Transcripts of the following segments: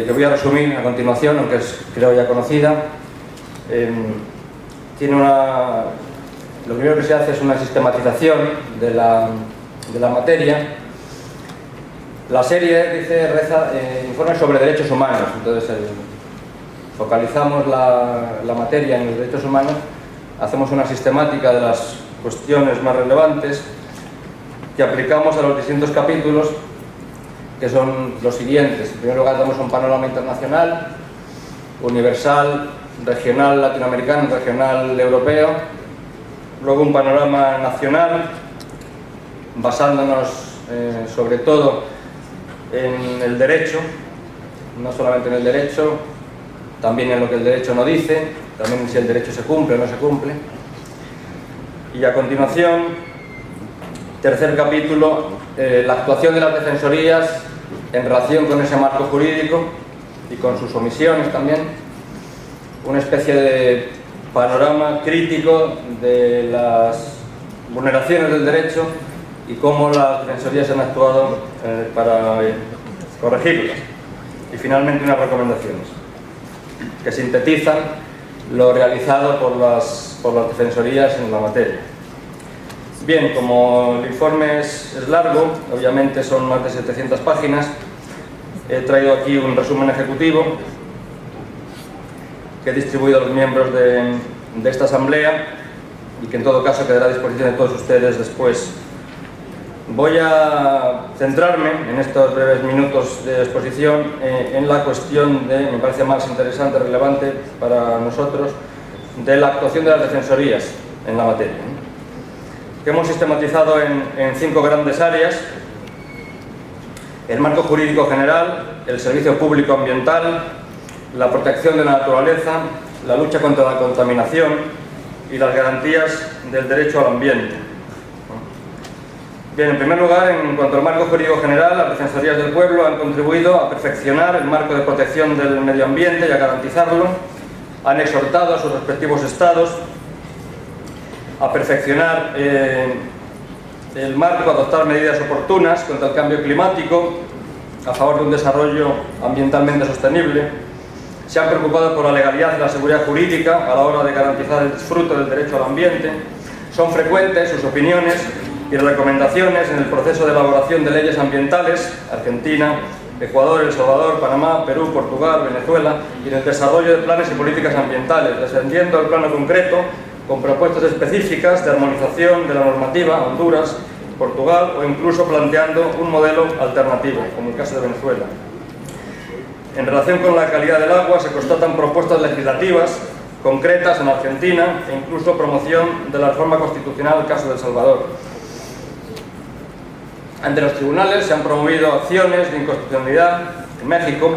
Que voy a resumir a continuación, aunque es creo ya conocida. Lo primero que se hace es una sistematización de la materia. La serie reza informes sobre derechos humanos, entonces focalizamos la materia en los derechos humanos, hacemos una sistemática de las cuestiones más relevantes que aplicamos a los distintos capítulos, que son los siguientes. En primer lugar, damos un panorama internacional, universal, regional latinoamericano, regional europeo. Luego un panorama nacional, basándonos sobre todo en el derecho, no solamente en el derecho, también en lo que el derecho no dice, también en si el derecho se cumple o no se cumple. Y a continuación, tercer capítulo, la actuación de las defensorías en relación con ese marco jurídico y con sus omisiones también. Una especie de panorama crítico de las vulneraciones del derecho y cómo las defensorías han actuado para corregirlas. Y finalmente unas recomendaciones que sintetizan lo realizado por las defensorías en la materia. Bien, como el informe es largo, obviamente son más de 700 páginas, he traído aquí un resumen ejecutivo que he distribuido a los miembros de esta asamblea y que en todo caso quedará a disposición de todos ustedes después. Voy a centrarme en estos breves minutos de exposición en la cuestión me parece más interesante, relevante para nosotros, de la actuación de las defensorías en la materia, que hemos sistematizado en 5 grandes áreas: el marco jurídico general, el servicio público ambiental, la protección de la naturaleza, la lucha contra la contaminación y las garantías del derecho al ambiente. Bien, en primer lugar, en cuanto al marco jurídico general, las defensorías del pueblo han contribuido a perfeccionar el marco de protección del medio ambiente y a garantizarlo, han exhortado a sus respectivos estados a perfeccionar el marco, a adoptar medidas oportunas contra el cambio climático, a favor de un desarrollo ambientalmente sostenible. Se han preocupado por la legalidad y la seguridad jurídica a la hora de garantizar el disfrute del derecho al ambiente. Son frecuentes sus opiniones y recomendaciones en el proceso de elaboración de leyes ambientales: Argentina, Ecuador, El Salvador, Panamá, Perú, Portugal, Venezuela, y en el desarrollo de planes y políticas ambientales, descendiendo el plano concreto con propuestas específicas de armonización de la normativa, Honduras, Portugal, o incluso planteando un modelo alternativo, como el caso de Venezuela. En relación con la calidad del agua, se constatan propuestas legislativas concretas en Argentina e incluso promoción de la reforma constitucional, el caso de El Salvador. Ante los tribunales se han promovido acciones de inconstitucionalidad en México,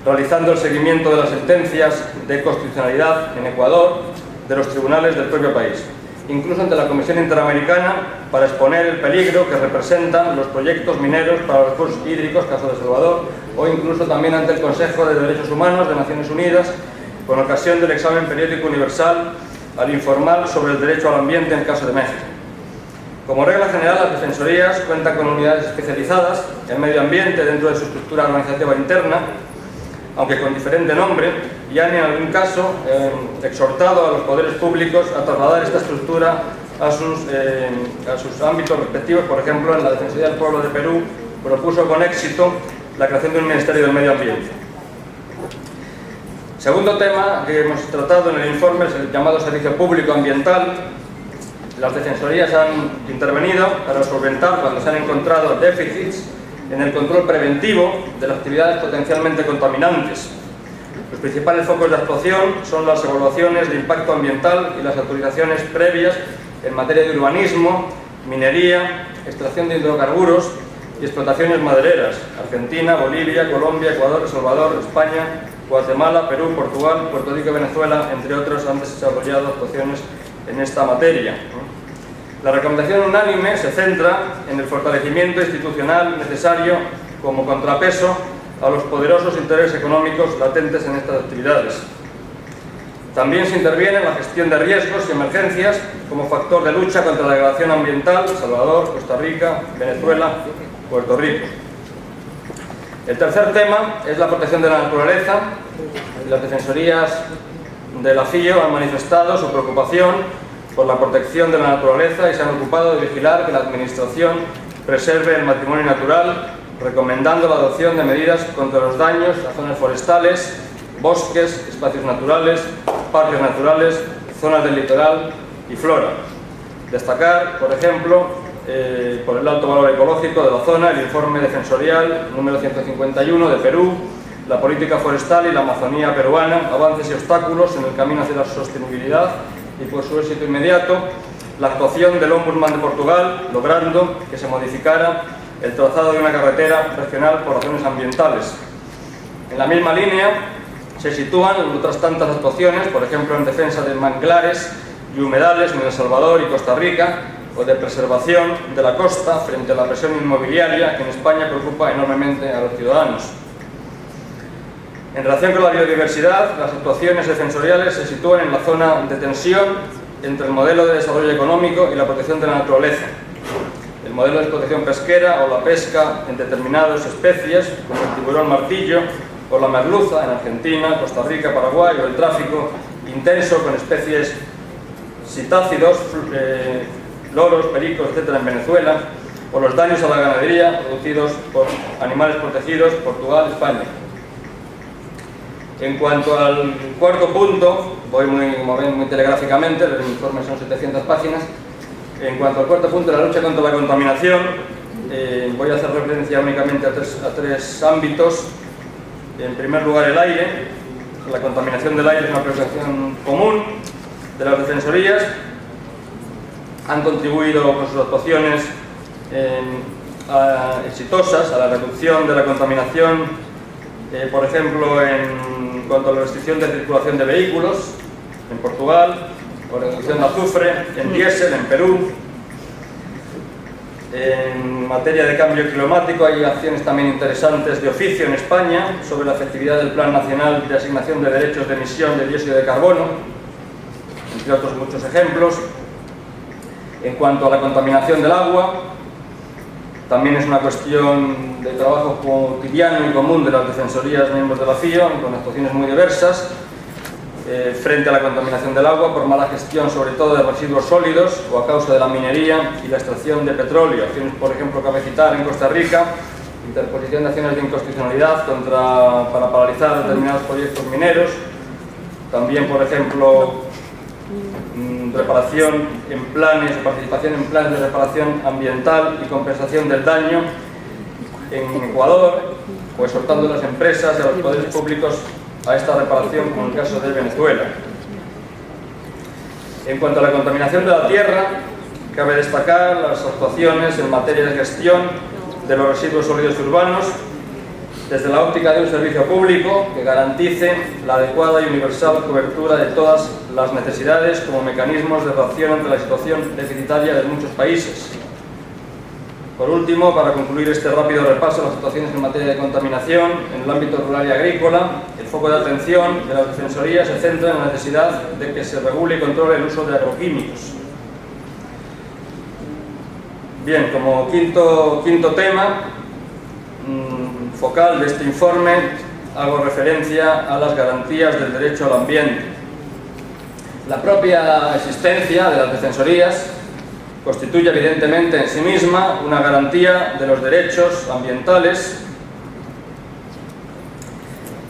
realizando el seguimiento de las sentencias de constitucionalidad en Ecuador de los tribunales del propio país, incluso ante la Comisión Interamericana, para exponer el peligro que representan los proyectos mineros para los recursos hídricos, caso de El Salvador, o incluso también ante el Consejo de Derechos Humanos de Naciones Unidas, con ocasión del examen periódico universal al informar sobre el derecho al ambiente en el caso de México. Como regla general, las defensorías cuentan con unidades especializadas en medio ambiente dentro de su estructura organizativa interna, aunque con diferente nombre, y han en algún caso exhortado a los poderes públicos a trasladar esta estructura a sus ámbitos respectivos. Por ejemplo, en la Defensoría del Pueblo de Perú propuso con éxito la creación de un Ministerio del Medio Ambiente. Segundo tema que hemos tratado en el informe es el llamado servicio público ambiental. Las defensorías han intervenido para solventar, cuando se han encontrado déficits en el control preventivo de las actividades potencialmente contaminantes. Los principales focos de actuación son las evaluaciones de impacto ambiental y las autorizaciones previas en materia de urbanismo, minería, extracción de hidrocarburos y explotaciones madereras: Argentina, Bolivia, Colombia, Ecuador, El Salvador, España, Guatemala, Perú, Portugal, Puerto Rico y Venezuela, entre otros, han desarrollado actuaciones en esta materia. La recomendación unánime se centra en el fortalecimiento institucional necesario como contrapeso a los poderosos intereses económicos latentes en estas actividades. También se interviene en la gestión de riesgos y emergencias como factor de lucha contra la degradación ambiental: El Salvador, Costa Rica, Venezuela, Puerto Rico. El tercer tema es la protección de la naturaleza. Las defensorías de la FIO han manifestado su preocupación por la protección de la naturaleza y se han ocupado de vigilar que la Administración preserve el patrimonio natural, recomendando la adopción de medidas contra los daños a zonas forestales, bosques, espacios naturales, parques naturales, zonas del litoral y flora. Destacar, por ejemplo, por el alto valor ecológico de la zona, el informe defensorial número 151 de Perú, la política forestal y la Amazonía peruana, avances y obstáculos en el camino hacia la sostenibilidad y por su éxito inmediato, la actuación del Ombudsman de Portugal, logrando que se modificara el trazado de una carretera regional por razones ambientales. En la misma línea se sitúan otras tantas actuaciones, por ejemplo en defensa de manglares y humedales en El Salvador y Costa Rica, o de preservación de la costa frente a la presión inmobiliaria que en España preocupa enormemente a los ciudadanos. En relación con la biodiversidad, las actuaciones defensoriales se sitúan en la zona de tensión entre el modelo de desarrollo económico y la protección de la naturaleza. El modelo de explotación pesquera o la pesca en determinadas especies, como el tiburón martillo o la merluza en Argentina, Costa Rica, Paraguay, o el tráfico intenso con especies citácidos, loros, pericos, etc. en Venezuela, o los daños a la ganadería producidos por animales protegidos, Portugal, España. En cuanto al cuarto punto, voy muy telegráficamente, el informe son 700 páginas. En cuanto al cuarto punto, la lucha contra la contaminación, voy a hacer referencia únicamente a tres ámbitos. En primer lugar, el aire. La contaminación del aire es una preocupación común de las defensorías. Han contribuido con sus actuaciones exitosas a la reducción de la contaminación, por ejemplo, en cuanto a la restricción de circulación de vehículos en Portugal, o reducción de azufre en diésel en Perú. En materia de cambio climático hay acciones también interesantes de oficio en España sobre la efectividad del Plan Nacional de Asignación de Derechos de Emisión de Dióxido de Carbono, entre otros muchos ejemplos. En cuanto a la contaminación del agua, también es una cuestión de trabajo cotidiano y común de las defensorías miembros de la FIO, con actuaciones muy diversas frente a la contaminación del agua por mala gestión, sobre todo de residuos sólidos o a causa de la minería y la extracción de petróleo. Acciones, por ejemplo, cabe citar en Costa Rica, interposición de acciones de inconstitucionalidad para paralizar determinados proyectos mineros. También, por ejemplo, reparación en planes o participación en planes de reparación ambiental y compensación del daño en Ecuador, o exhortando a las empresas y a los poderes públicos a esta reparación, como en el caso de Venezuela. En cuanto a la contaminación de la tierra, cabe destacar las actuaciones en materia de gestión de los residuos sólidos urbanos, desde la óptica de un servicio público que garantice la adecuada y universal cobertura de todas las necesidades como mecanismos de reacción ante la situación deficitaria de muchos países. Por último, para concluir este rápido repaso de las situaciones en materia de contaminación, en el ámbito rural y agrícola, el foco de atención de las defensorías se centra en la necesidad de que se regule y controle el uso de agroquímicos. Bien, como quinto tema focal de este informe, hago referencia a las garantías del derecho al ambiente. La propia existencia de las defensorías constituye evidentemente en sí misma una garantía de los derechos ambientales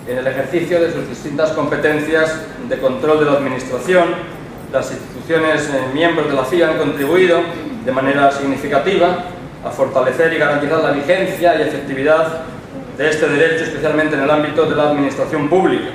en el ejercicio de sus distintas competencias de control de la Administración. Las instituciones miembros de la FIO han contribuido de manera significativa a fortalecer y garantizar la vigencia y efectividad de este derecho, especialmente en el ámbito de la administración pública.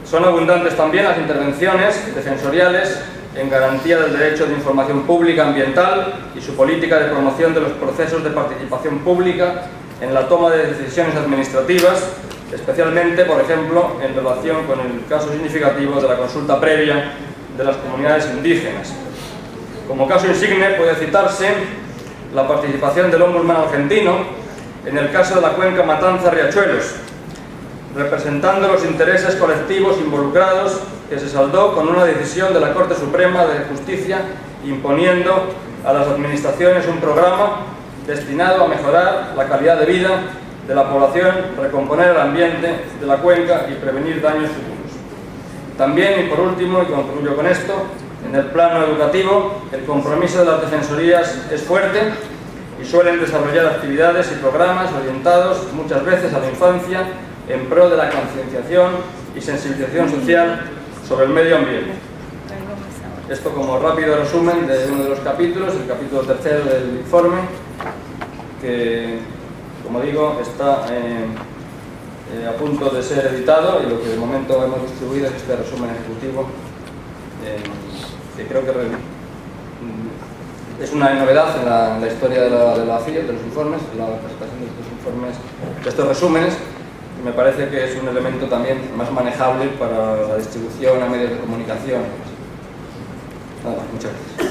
Son abundantes también las intervenciones defensoriales en garantía del derecho de información pública ambiental y su política de promoción de los procesos de participación pública en la toma de decisiones administrativas, especialmente, por ejemplo, en relación con el caso significativo de la consulta previa de las comunidades indígenas. Como caso insigne puede citarse la participación del Ombudsman argentino en el caso de la cuenca Matanza-Riachuelos, representando los intereses colectivos involucrados, que se saldó con una decisión de la Corte Suprema de Justicia imponiendo a las administraciones un programa destinado a mejorar la calidad de vida de la población, recomponer el ambiente de la cuenca y prevenir daños futuros. También, y por último, y concluyo con esto, en el plano educativo, el compromiso de las defensorías es fuerte y suelen desarrollar actividades y programas orientados muchas veces a la infancia en pro de la concienciación y sensibilización social sobre el medio ambiente. Esto como rápido resumen de uno de los capítulos, el capítulo 3 del informe, que, como digo, está a punto de ser editado, y lo que de momento hemos distribuido es este resumen ejecutivo, que creo que es una novedad en la historia de la CIE, de los informes, la presentación de estos informes, de estos resúmenes, y me parece que es un elemento también más manejable para la distribución a medios de comunicación. Nada, muchas gracias.